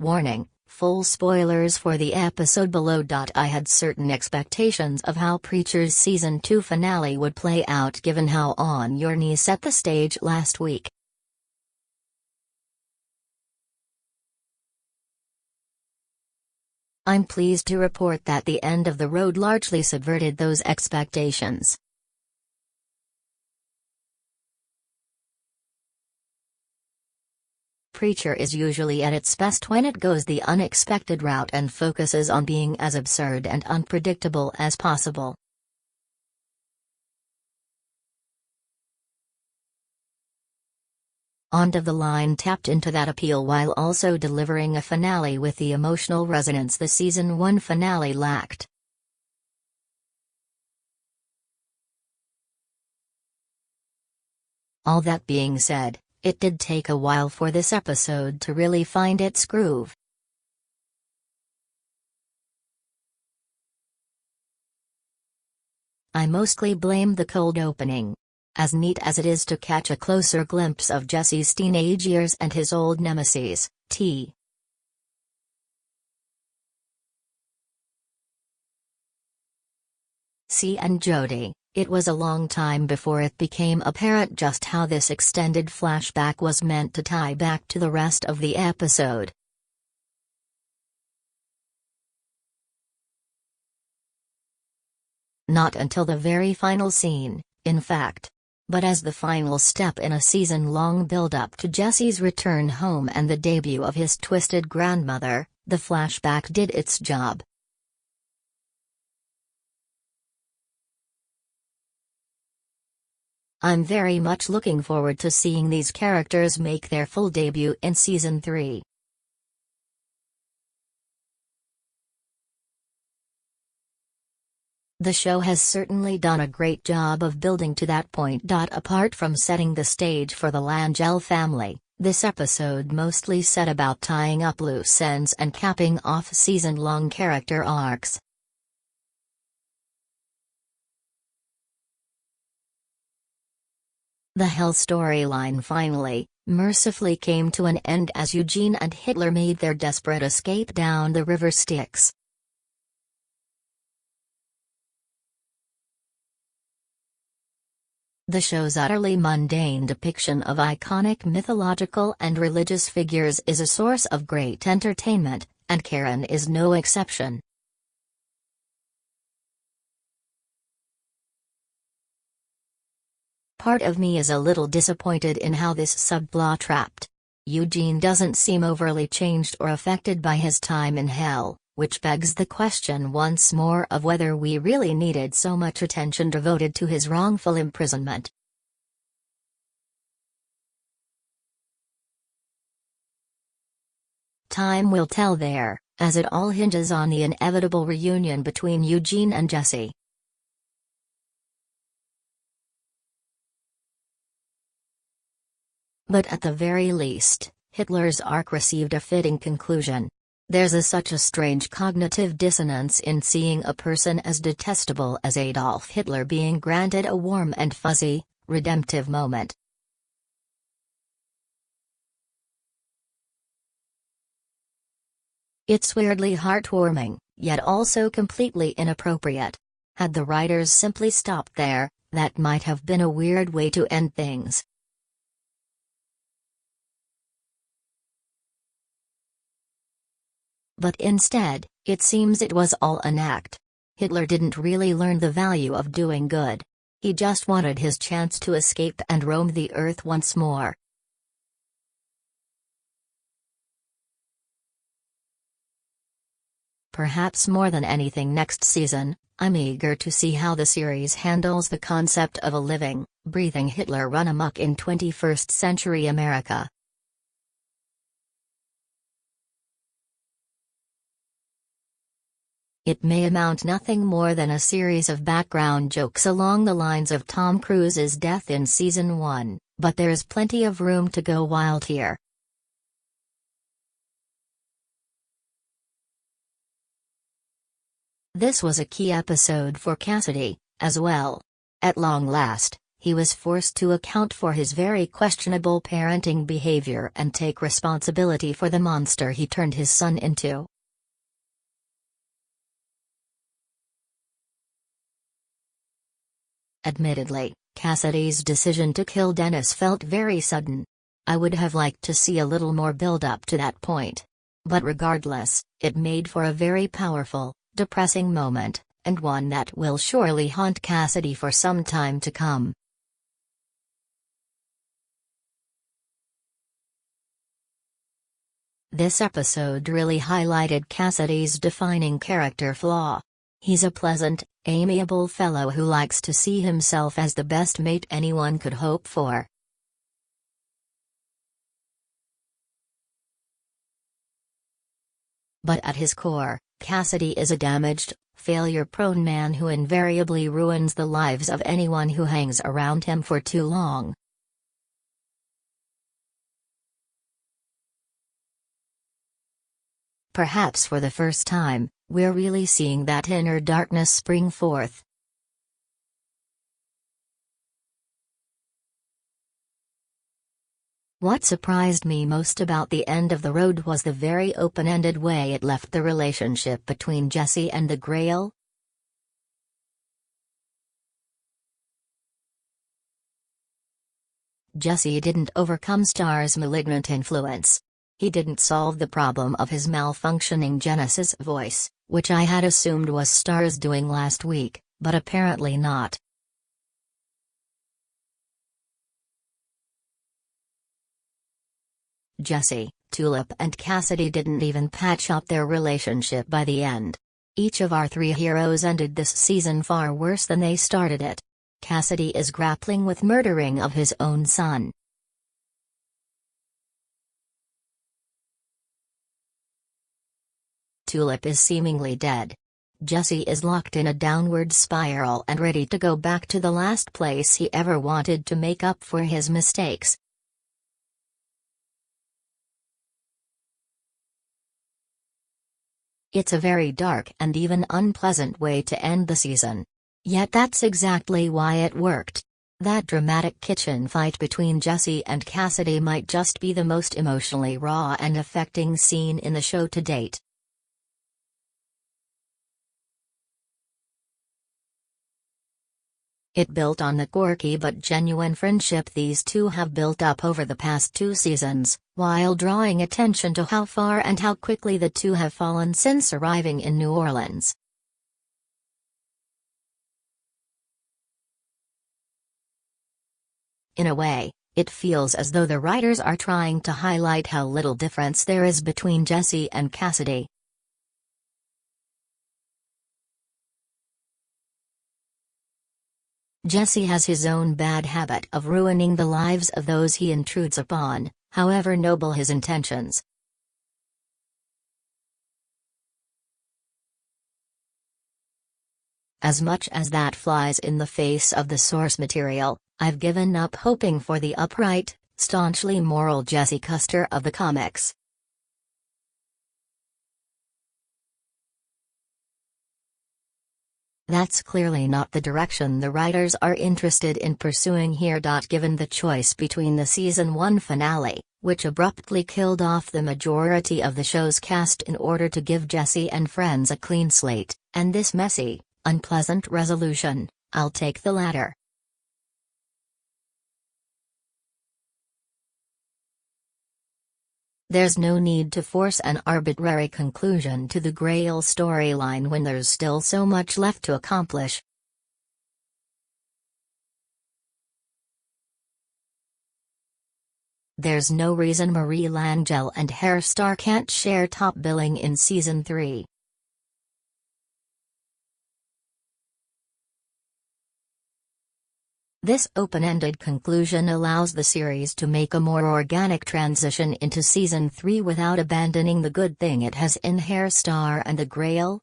Warning, full spoilers for the episode below.I had certain expectations of how Preacher's Season 2 finale would play out given how On Your Knees set the stage last week. I'm pleased to report that the end of the road largely subverted those expectations. Preacher is usually at its best when it goes the unexpected route and focuses on being as absurd and unpredictable as possible. End of the Line tapped into that appeal while also delivering a finale with the emotional resonance the Season 1 finale lacked. All that being said, it did take a while for this episode to really find its groove. I mostly blame the cold opening. As neat as it is to catch a closer glimpse of Jesse's teenage years and his old nemeses, T. C and Jody, it was a long time before it became apparent just how this extended flashback was meant to tie back to the rest of the episode. Not until the very final scene, in fact. But as the final step in a season-long build-up to Jesse's return home and the debut of his twisted grandmother, the flashback did its job. I'm very much looking forward to seeing these characters make their full debut in Season 3. The show has certainly done a great job of building to that point. Apart from setting the stage for the Langell family, this episode mostly set about tying up loose ends and capping off season-long character arcs. The Hell storyline finally, mercifully came to an end as Eugene and Hitler made their desperate escape down the River Styx. The show's utterly mundane depiction of iconic mythological and religious figures is a source of great entertainment, and Charon is no exception. Part of me is a little disappointed in how this subplot wrapped. Eugene doesn't seem overly changed or affected by his time in hell, which begs the question once more of whether we really needed so much attention devoted to his wrongful imprisonment. Time will tell there, as it all hinges on the inevitable reunion between Eugene and Jesse. But at the very least, Hitler's arc received a fitting conclusion. There's such a strange cognitive dissonance in seeing a person as detestable as Adolf Hitler being granted a warm and fuzzy, redemptive moment. It's weirdly heartwarming, yet also completely inappropriate. Had the writers simply stopped there, that might have been a weird way to end things. But instead, it seems it was all an act. Hitler didn't really learn the value of doing good. He just wanted his chance to escape and roam the earth once more. Perhaps more than anything next season, I'm eager to see how the series handles the concept of a living, breathing Hitler run amok in 21st century America. It may amount nothing more than a series of background jokes along the lines of Tom Cruise's death in Season 1, but there's plenty of room to go wild here. This was a key episode for Cassidy, as well. At long last, he was forced to account for his very questionable parenting behavior and take responsibility for the monster he turned his son into. Admittedly, Cassidy's decision to kill Dennis felt very sudden. I would have liked to see a little more build-up to that point. But regardless, it made for a very powerful, depressing moment, and one that will surely haunt Cassidy for some time to come. This episode really highlighted Cassidy's defining character flaw. He's a pleasant, amiable fellow who likes to see himself as the best mate anyone could hope for. But at his core, Cassidy is a damaged, failure-prone man who invariably ruins the lives of anyone who hangs around him for too long. Perhaps for the first time, we're really seeing that inner darkness spring forth. What surprised me most about the end of the road was the very open-ended way it left the relationship between Jesse and the Grail. Jesse didn't overcome Star's malignant influence. He didn't solve the problem of his malfunctioning Genesis voice, which I had assumed was Star's doing last week, but apparently not. Jesse, Tulip and Cassidy didn't even patch up their relationship by the end. Each of our three heroes ended this season far worse than they started it. Cassidy is grappling with murdering of his own son. Tulip is seemingly dead. Jesse is locked in a downward spiral and ready to go back to the last place he ever wanted to make up for his mistakes. It's a very dark and even unpleasant way to end the season. Yet that's exactly why it worked. That dramatic kitchen fight between Jesse and Cassidy might just be the most emotionally raw and affecting scene in the show to date. It built on the quirky but genuine friendship these two have built up over the past 2 seasons, while drawing attention to how far and how quickly the two have fallen since arriving in New Orleans. In a way, it feels as though the writers are trying to highlight how little difference there is between Jesse and Cassidy. Jesse has his own bad habit of ruining the lives of those he intrudes upon, however noble his intentions. As much as that flies in the face of the source material, I've given up hoping for the upright, staunchly moral Jesse Custer of the comics. That's clearly not the direction the writers are interested in pursuing here. Given the choice between the Season 1 finale, which abruptly killed off the majority of the show's cast in order to give Jesse and friends a clean slate, and this messy, unpleasant resolution, I'll take the latter. There's no need to force an arbitrary conclusion to the Grail storyline when there's still so much left to accomplish. There's no reason Marie Langell and Harry Starr can't share top billing in Season 3. This open-ended conclusion allows the series to make a more organic transition into Season 3 without abandoning the good thing it has in Harry Starr and the Grail.